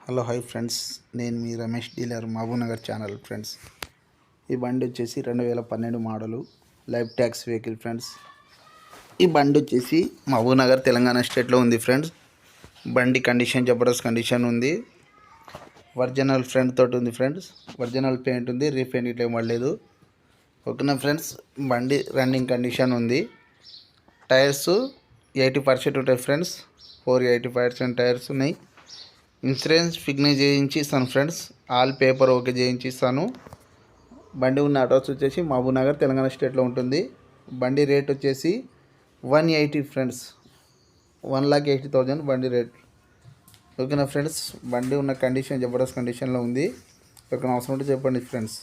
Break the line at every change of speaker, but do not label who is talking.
Hello hi friends, నేను మీ Ramesh dealer Mahabubnagar channel. Friends, ఈ బండి వచ్చేసి 2012 model life tax vehicle. Friends, ఈ బండి వచ్చేసి మహబూబ్నగర్ తెలంగాణ స్టేట్లో ఉంది. ఫ్రెండ్స్, బండి కండిషన్ జబర్దస్త్ కండిషన్ ఉంది. ఒరిజినల్ ఫ్రంట్ తోటి ఉంది. ఫ్రెండ్స్, ఒరిజినల్ పెయింట్ ఉంది, రీపెయింట్ ఇట్లా ఇవ్వలేదు. ఓకేనా ఫ్రెండ్స్, బండి రన్నింగ్ కండిషన్ ఉంది. టైర్స్ 80% ఉంటాయి. ఫ్రెండ్స్, 80% టైర్స్ ఉన్నాయి. ఇన్సూరెన్స్ ఫిగ్నేజ్ చేయించి ఇస్తాను. ఫ్రెండ్స్, ఆల్ పేపర్ ఓకే చేయించి ఇస్తాను. బండి ఉన్న అడ్రస్ వచ్చేసి మహబూబ్నగర్ తెలంగాణ స్టేట్లో ఉంటుంది. బండి రేట్ వచ్చేసి 180. ఫ్రెండ్స్, 1,80,000 బండి రేట్. ఓకేనా ఫ్రెండ్స్, బండి ఉన్న కండిషన్ జబర్దస్త్ కండిషన్లో ఉంది. ఓకేనా, అవసరం ఉంటే చెప్పండి ఫ్రెండ్స్.